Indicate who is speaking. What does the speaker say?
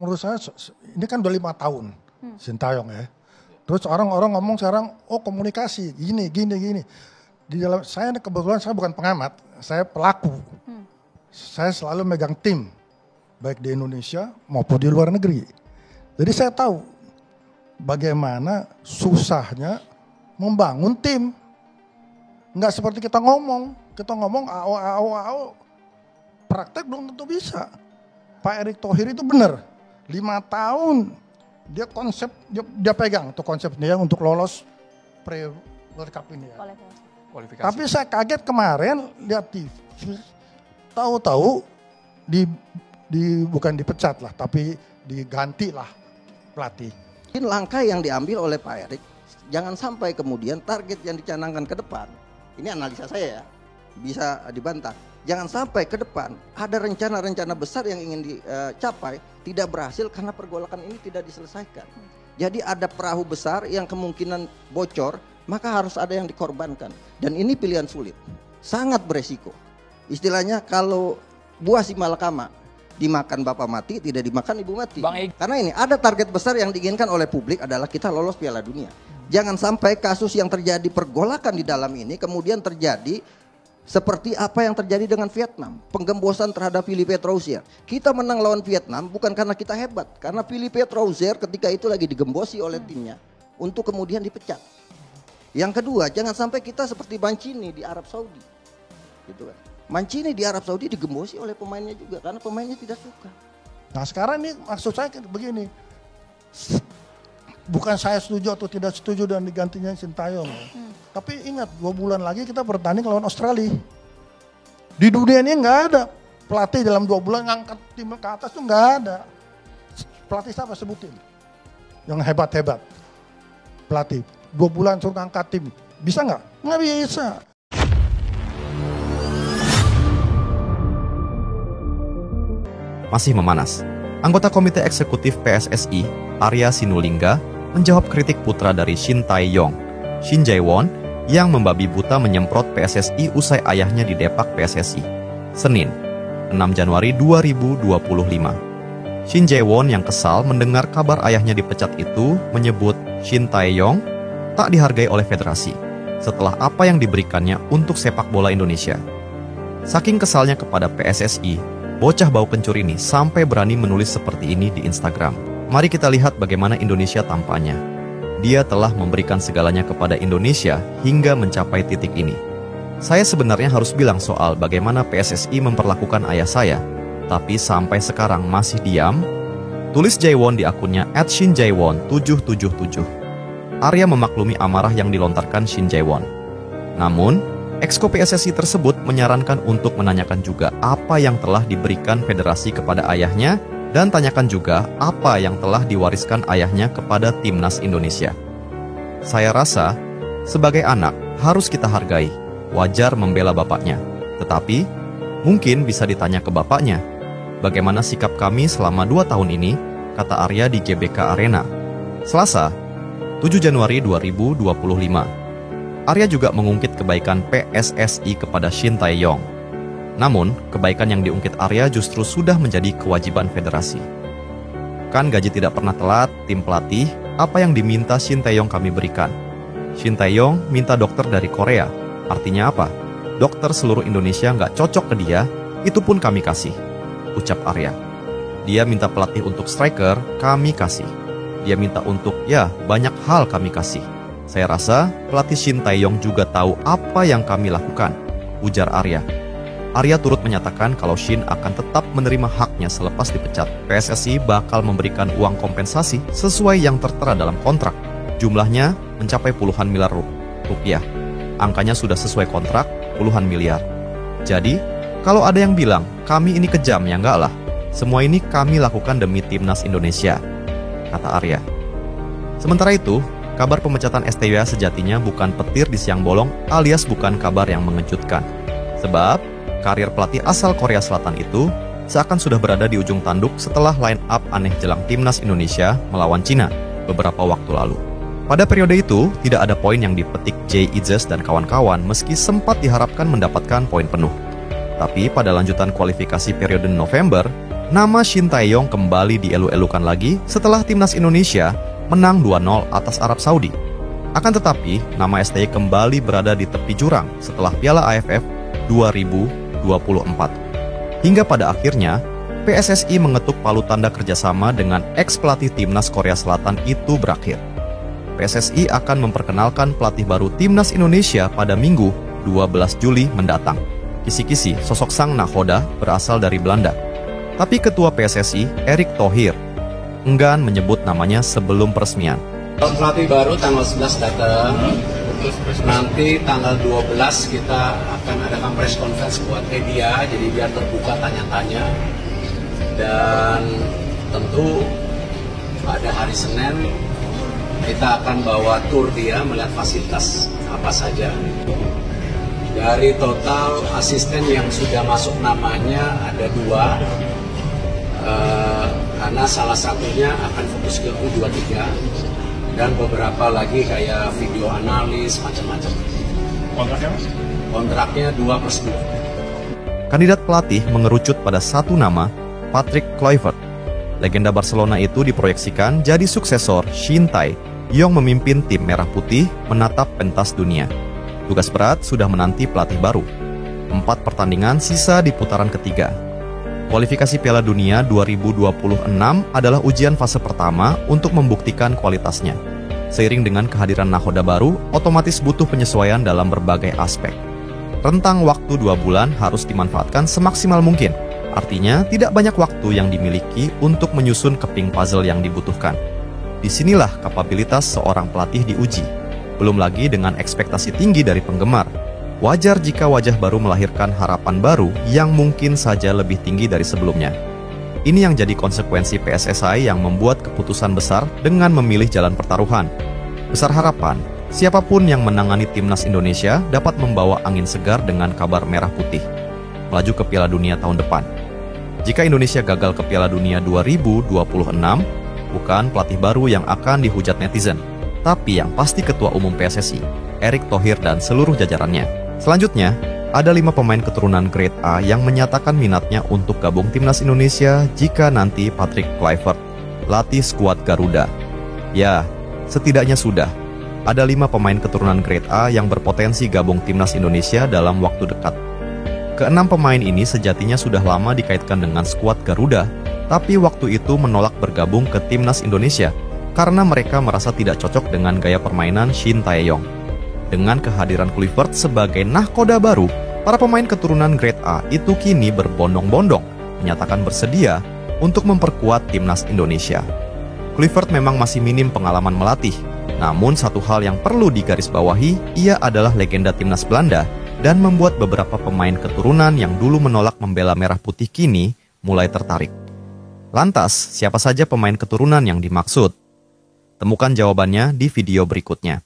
Speaker 1: Menurut saya ini kan udah 5 tahun Sintayong ya. Terus orang-orang ngomong sekarang, oh komunikasi gini. Di dalam saya kebetulan saya bukan pengamat, saya pelaku. Saya selalu megang tim, baik di Indonesia maupun di luar negeri. Jadi saya tahu bagaimana susahnya membangun tim. Nggak seperti kita ngomong AO, praktek belum tentu bisa. Pak Erick Thohir itu benar, 5 tahun dia pegang tuh konsepnya untuk lolos pre-World Cup ini ya.
Speaker 2: Kualifikasi.
Speaker 1: Tapi saya kaget kemarin lihat TV, tahu-tahu bukan dipecat lah, tapi diganti lah pelatih.
Speaker 3: Langkah yang diambil oleh Pak Erick, jangan sampai kemudian target yang dicanangkan ke depan, ini analisa saya ya, bisa dibantah. Jangan sampai ke depan ada rencana-rencana besar yang ingin dicapai tidak berhasil karena pergolakan ini tidak diselesaikan. Jadi ada perahu besar yang kemungkinan bocor, maka harus ada yang dikorbankan. Dan ini pilihan sulit, sangat beresiko. Istilahnya kalau buah si malakama dimakan bapak mati, tidak dimakan ibu mati. Karena ini ada target besar yang diinginkan oleh publik adalah kita lolos Piala Dunia. Jangan sampai kasus yang terjadi pergolakan di dalam ini kemudian terjadi seperti apa yang terjadi dengan Vietnam, penggembosan terhadap Philippe Troussier. Kita menang lawan Vietnam bukan karena kita hebat, karena Philippe Troussier ketika itu lagi digembosi oleh timnya untuk kemudian dipecat. Yang kedua, jangan sampai kita seperti Mancini di Arab Saudi, gitu kan. Mancini di Arab Saudi digembosi oleh pemainnya juga karena pemainnya tidak suka.
Speaker 1: Nah sekarang ini maksud saya begini, bukan saya setuju atau tidak setuju dengan digantinya Sintayong. Tapi ingat 2 bulan lagi kita bertanding lawan Australia. Di dunia ini nggak ada pelatih dalam 2 bulan ngangkat tim ke atas tuh nggak ada. Pelatih siapa sebutin? Yang hebat-hebat. Pelatih 2 bulan suruh ngangkat tim. Bisa nggak? Nggak bisa.
Speaker 4: Masih memanas. Anggota Komite Eksekutif PSSI, Arya Sinulinga, menjawab kritik putra dari Shin Tae-yong, Shin Jae-won, yang membabi buta menyemprot PSSI usai ayahnya didepak PSSI. Senin, 6 Januari 2025. Shin Jae-won yang kesal mendengar kabar ayahnya dipecat itu menyebut Shin Tae-yong tak dihargai oleh federasi setelah apa yang diberikannya untuk sepak bola Indonesia. Saking kesalnya kepada PSSI, bocah bau kencur ini sampai berani menulis seperti ini di Instagram. Mari kita lihat bagaimana Indonesia tampaknya. Dia telah memberikan segalanya kepada Indonesia hingga mencapai titik ini. Saya sebenarnya harus bilang soal bagaimana PSSI memperlakukan ayah saya, tapi sampai sekarang masih diam. Tulis Jae-won di akunnya @shinjaewon777. Arya memaklumi amarah yang dilontarkan Shin Jae-won. Namun, Exco PSSI tersebut menyarankan untuk menanyakan juga apa yang telah diberikan federasi kepada ayahnya dan tanyakan juga apa yang telah diwariskan ayahnya kepada timnas Indonesia. Saya rasa, sebagai anak harus kita hargai, wajar membela bapaknya. Tetapi, mungkin bisa ditanya ke bapaknya, bagaimana sikap kami selama 2 tahun ini, kata Arya di GBK Arena. Selasa, 7 Januari 2025. Arya juga mengungkit kebaikan PSSI kepada Shin Tae-yong. Namun, kebaikan yang diungkit Arya justru sudah menjadi kewajiban federasi. Kan gaji tidak pernah telat, tim pelatih, apa yang diminta Shin Tae-yong kami berikan. Shin Tae-yong minta dokter dari Korea. Artinya apa? Dokter seluruh Indonesia nggak cocok ke dia, itu pun kami kasih, ucap Arya. Dia minta pelatih untuk striker, kami kasih. Dia minta untuk, ya banyak hal kami kasih. Saya rasa pelatih Shin Tae-yong juga tahu apa yang kami lakukan, ujar Arya. Arya turut menyatakan kalau Shin akan tetap menerima haknya selepas dipecat. PSSI bakal memberikan uang kompensasi sesuai yang tertera dalam kontrak. Jumlahnya mencapai puluhan miliar rupiah. Angkanya sudah sesuai kontrak, puluhan miliar. Jadi, kalau ada yang bilang, kami ini kejam, ya enggak lah. Semua ini kami lakukan demi timnas Indonesia, kata Arya. Sementara itu, kabar pemecatan STYA sejatinya bukan petir di siang bolong alias bukan kabar yang mengejutkan. Sebab, karir pelatih asal Korea Selatan itu seakan sudah berada di ujung tanduk setelah line up aneh jelang timnas Indonesia melawan Cina beberapa waktu lalu. Pada periode itu, tidak ada poin yang dipetik Jay Itzes dan kawan-kawan meski sempat diharapkan mendapatkan poin penuh. Tapi pada lanjutan kualifikasi periode November, nama Shin Tae-yong kembali dielu-elukan lagi setelah timnas Indonesia menang 2-0 atas Arab Saudi. Akan tetapi, nama STY kembali berada di tepi jurang setelah Piala AFF 2024. Hingga pada akhirnya, PSSI mengetuk palu tanda kerjasama dengan ex-pelatih timnas Korea Selatan itu berakhir. PSSI akan memperkenalkan pelatih baru timnas Indonesia pada Minggu 12 Juli mendatang. Kisi-kisi sosok sang nakoda berasal dari Belanda. Tapi ketua PSSI, Erick Thohir, enggan menyebut namanya sebelum peresmian.
Speaker 2: Pelatih baru tanggal 11 datang, nanti tanggal 12 kita akan adakan press conference buat media, jadi biar terbuka tanya-tanya. Dan tentu pada hari Senin kita akan bawa tour dia melihat fasilitas apa saja. Dari total asisten yang sudah masuk namanya ada 2, karena salah satunya akan fokus ke U23 dan beberapa lagi kayak video analis macam-macam. Kontraknya mas? Kontraknya 2+2.
Speaker 4: Kandidat pelatih mengerucut pada satu nama, Patrick Kluivert. Legenda Barcelona itu diproyeksikan jadi suksesor Shin Tae-yong memimpin tim Merah Putih menatap pentas dunia. Tugas berat sudah menanti pelatih baru. 4 pertandingan sisa di putaran ketiga. Kualifikasi Piala Dunia 2026 adalah ujian fase pertama untuk membuktikan kualitasnya. Seiring dengan kehadiran nakoda baru, otomatis butuh penyesuaian dalam berbagai aspek. Rentang waktu 2 bulan harus dimanfaatkan semaksimal mungkin. Artinya, tidak banyak waktu yang dimiliki untuk menyusun keping puzzle yang dibutuhkan. Disinilah kapabilitas seorang pelatih diuji. Belum lagi dengan ekspektasi tinggi dari penggemar. Wajar jika wajah baru melahirkan harapan baru yang mungkin saja lebih tinggi dari sebelumnya. Ini yang jadi konsekuensi PSSI yang membuat keputusan besar dengan memilih jalan pertaruhan. Besar harapan, siapapun yang menangani timnas Indonesia dapat membawa angin segar dengan kabar merah putih. Melaju ke Piala Dunia tahun depan. Jika Indonesia gagal ke Piala Dunia 2026, bukan pelatih baru yang akan dihujat netizen, tapi yang pasti Ketua Umum PSSI, Erick Thohir dan seluruh jajarannya. Selanjutnya, ada 5 pemain keturunan Grade A yang menyatakan minatnya untuk gabung timnas Indonesia jika nanti Patrick Kluivert latih skuad Garuda. Ya, setidaknya sudah. Ada 5 pemain keturunan Grade A yang berpotensi gabung timnas Indonesia dalam waktu dekat. Ke-6 pemain ini sejatinya sudah lama dikaitkan dengan skuad Garuda, tapi waktu itu menolak bergabung ke timnas Indonesia karena mereka merasa tidak cocok dengan gaya permainan Shin Tae-yong. Dengan kehadiran Kluivert sebagai nahkoda baru, para pemain keturunan Grade A itu kini berbondong-bondong menyatakan bersedia untuk memperkuat timnas Indonesia. Kluivert memang masih minim pengalaman melatih, namun satu hal yang perlu digarisbawahi, ia adalah legenda timnas Belanda dan membuat beberapa pemain keturunan yang dulu menolak membela merah putih kini mulai tertarik. Lantas, siapa saja pemain keturunan yang dimaksud? Temukan jawabannya di video berikutnya.